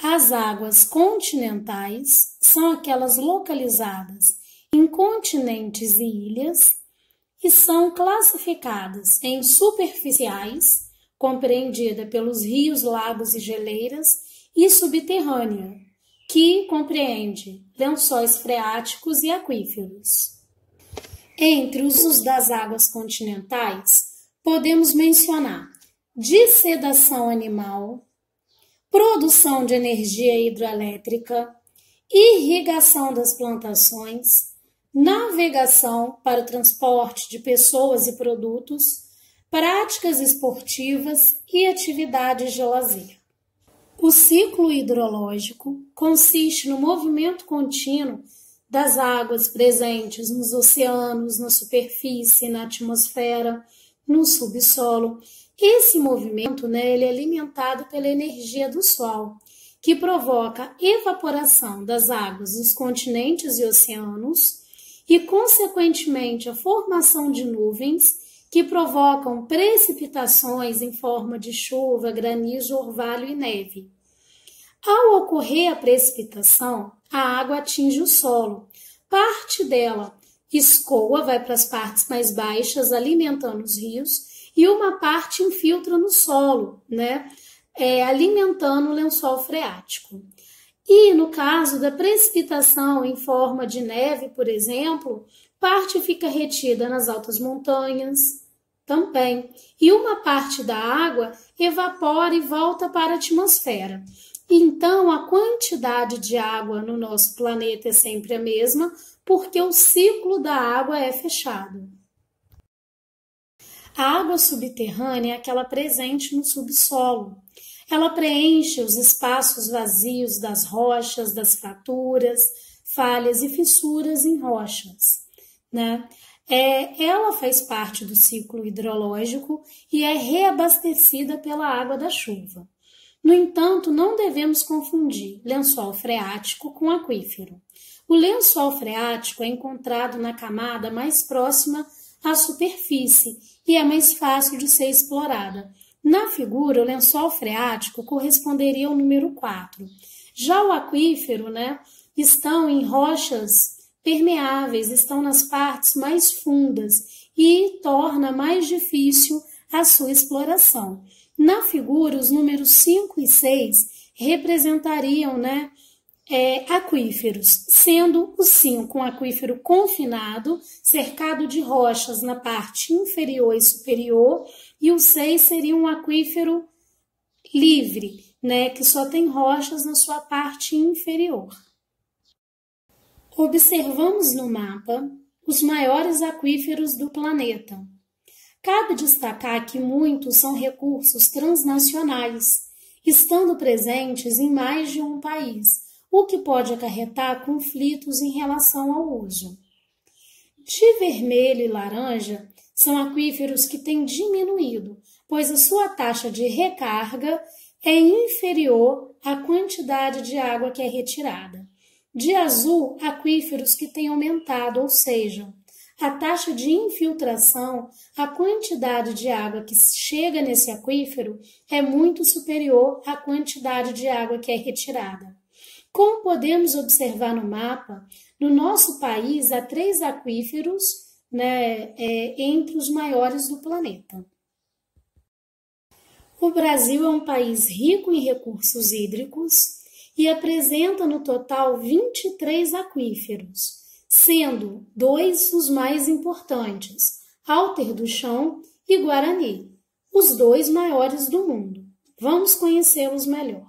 As águas continentais são aquelas localizadas em continentes e ilhas e são classificadas em superficiais, compreendida pelos rios, lagos e geleiras, e subterrânea, que compreende lençóis freáticos e aquíferos. Entre os usos das águas continentais, podemos mencionar dissedação animal, produção de energia hidroelétrica, irrigação das plantações, navegação para o transporte de pessoas e produtos, práticas esportivas e atividades de lazer. O ciclo hidrológico consiste no movimento contínuo das águas presentes nos oceanos, na superfície, na atmosfera, no subsolo. Esse movimento, ele é alimentado pela energia do Sol, que provoca evaporação das águas dos continentes e oceanos e, consequentemente, a formação de nuvens que provocam precipitações em forma de chuva, granizo, orvalho e neve. Ao ocorrer a precipitação, a água atinge o solo. Parte dela escoa, vai para as partes mais baixas, alimentando os rios, e uma parte infiltra no solo, alimentando o lençol freático. E no caso da precipitação em forma de neve, por exemplo, parte fica retida nas altas montanhas também, e uma parte da água evapora e volta para a atmosfera. Então, a quantidade de água no nosso planeta é sempre a mesma, porque o ciclo da água é fechado. A água subterrânea é aquela presente no subsolo. Ela preenche os espaços vazios das rochas, das fraturas, falhas e fissuras em rochas, Ela faz parte do ciclo hidrológico e é reabastecida pela água da chuva. No entanto, não devemos confundir lençol freático com aquífero. O lençol freático é encontrado na camada mais próxima à superfície e é mais fácil de ser explorada. Na figura, o lençol freático corresponderia ao número 4. Já o aquífero, estão em rochas permeáveis, estão nas partes mais fundas e torna mais difícil a sua exploração. Na figura, os números 5 e 6 representariam aquíferos, sendo o 5 um aquífero confinado, cercado de rochas na parte inferior e superior, e o 6 seria um aquífero livre, que só tem rochas na sua parte inferior. Observamos no mapa os maiores aquíferos do planeta. Cabe destacar que muitos são recursos transnacionais, estando presentes em mais de um país, o que pode acarretar conflitos em relação ao uso. De vermelho e laranja são aquíferos que têm diminuído, pois a sua taxa de recarga é inferior à quantidade de água que é retirada. De azul, aquíferos que têm aumentado, ou seja, a taxa de infiltração, a quantidade de água que chega nesse aquífero é muito superior à quantidade de água que é retirada. Como podemos observar no mapa, no nosso país há 3 aquíferos entre os maiores do planeta. O Brasil é um país rico em recursos hídricos e apresenta no total 23 aquíferos, sendo 2 os mais importantes, Alter do Chão e Guarani, os 2 maiores do mundo. Vamos conhecê-los melhor.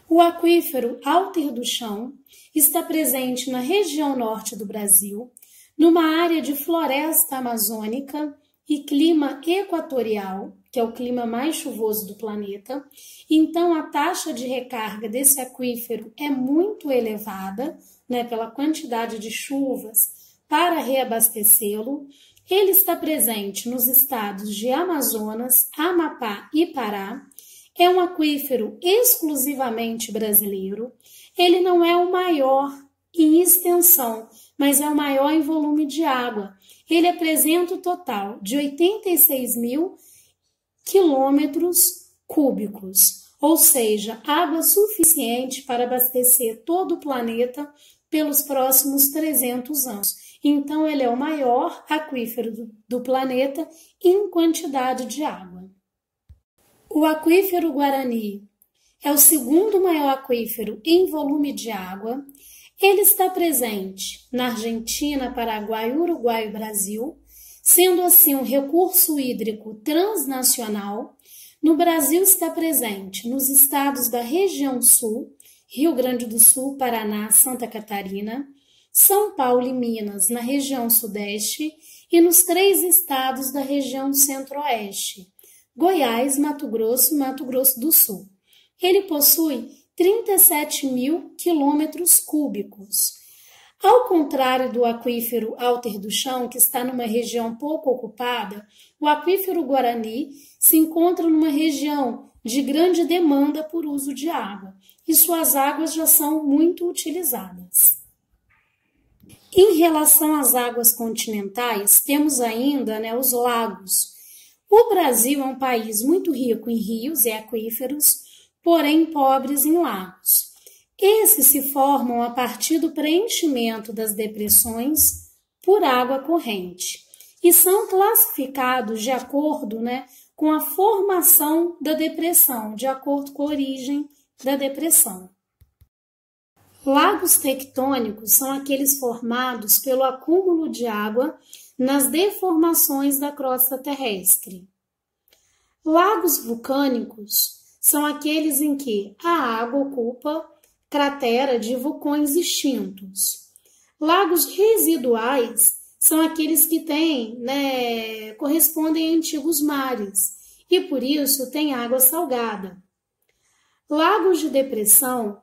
O aquífero Alter do Chão está presente na região norte do Brasil, numa área de floresta amazônica e clima equatorial, que é o clima mais chuvoso do planeta. Então, a taxa de recarga desse aquífero é muito elevada, pela quantidade de chuvas para reabastecê-lo. Ele está presente nos estados de Amazonas, Amapá e Pará. É um aquífero exclusivamente brasileiro. Ele não é o maior em extensão, mas é o maior em volume de água. Ele apresenta um total de 86 mil quilômetros cúbicos, ou seja, água suficiente para abastecer todo o planeta pelos próximos 300 anos. Então, ele é o maior aquífero do planeta em quantidade de água. O aquífero Guarani é o segundo maior aquífero em volume de água. Ele está presente na Argentina, Paraguai, Uruguai e Brasil, sendo assim um recurso hídrico transnacional. No Brasil está presente nos estados da região sul, Rio Grande do Sul, Paraná, Santa Catarina, São Paulo e Minas, na região sudeste, e nos 3 estados da região centro-oeste, Goiás, Mato Grosso e Mato Grosso do Sul. Ele possui 37 mil quilômetros cúbicos. Ao contrário do aquífero Alter do Chão, que está numa região pouco ocupada, o aquífero Guarani se encontra numa região de grande demanda por uso de água, e suas águas já são muito utilizadas. Em relação às águas continentais, temos ainda os lagos. O Brasil é um país muito rico em rios e aquíferos, porém pobres em lagos. Esses se formam a partir do preenchimento das depressões por água corrente e são classificados de acordo com a formação da depressão, de acordo com a origem da depressão. Lagos tectônicos são aqueles formados pelo acúmulo de água nas deformações da crosta terrestre. Lagos vulcânicos são aqueles em que a água ocupa cratera de vulcões extintos. Lagos residuais são aqueles que correspondem a antigos mares e por isso têm água salgada. Lagos de depressão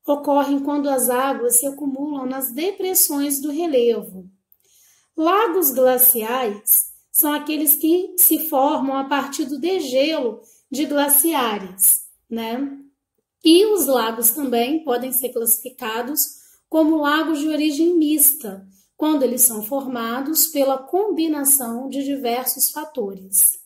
ocorrem quando as águas se acumulam nas depressões do relevo. Lagos glaciais são aqueles que se formam a partir do degelo de glaciares, E os lagos também podem ser classificados como lagos de origem mista, quando eles são formados pela combinação de diversos fatores.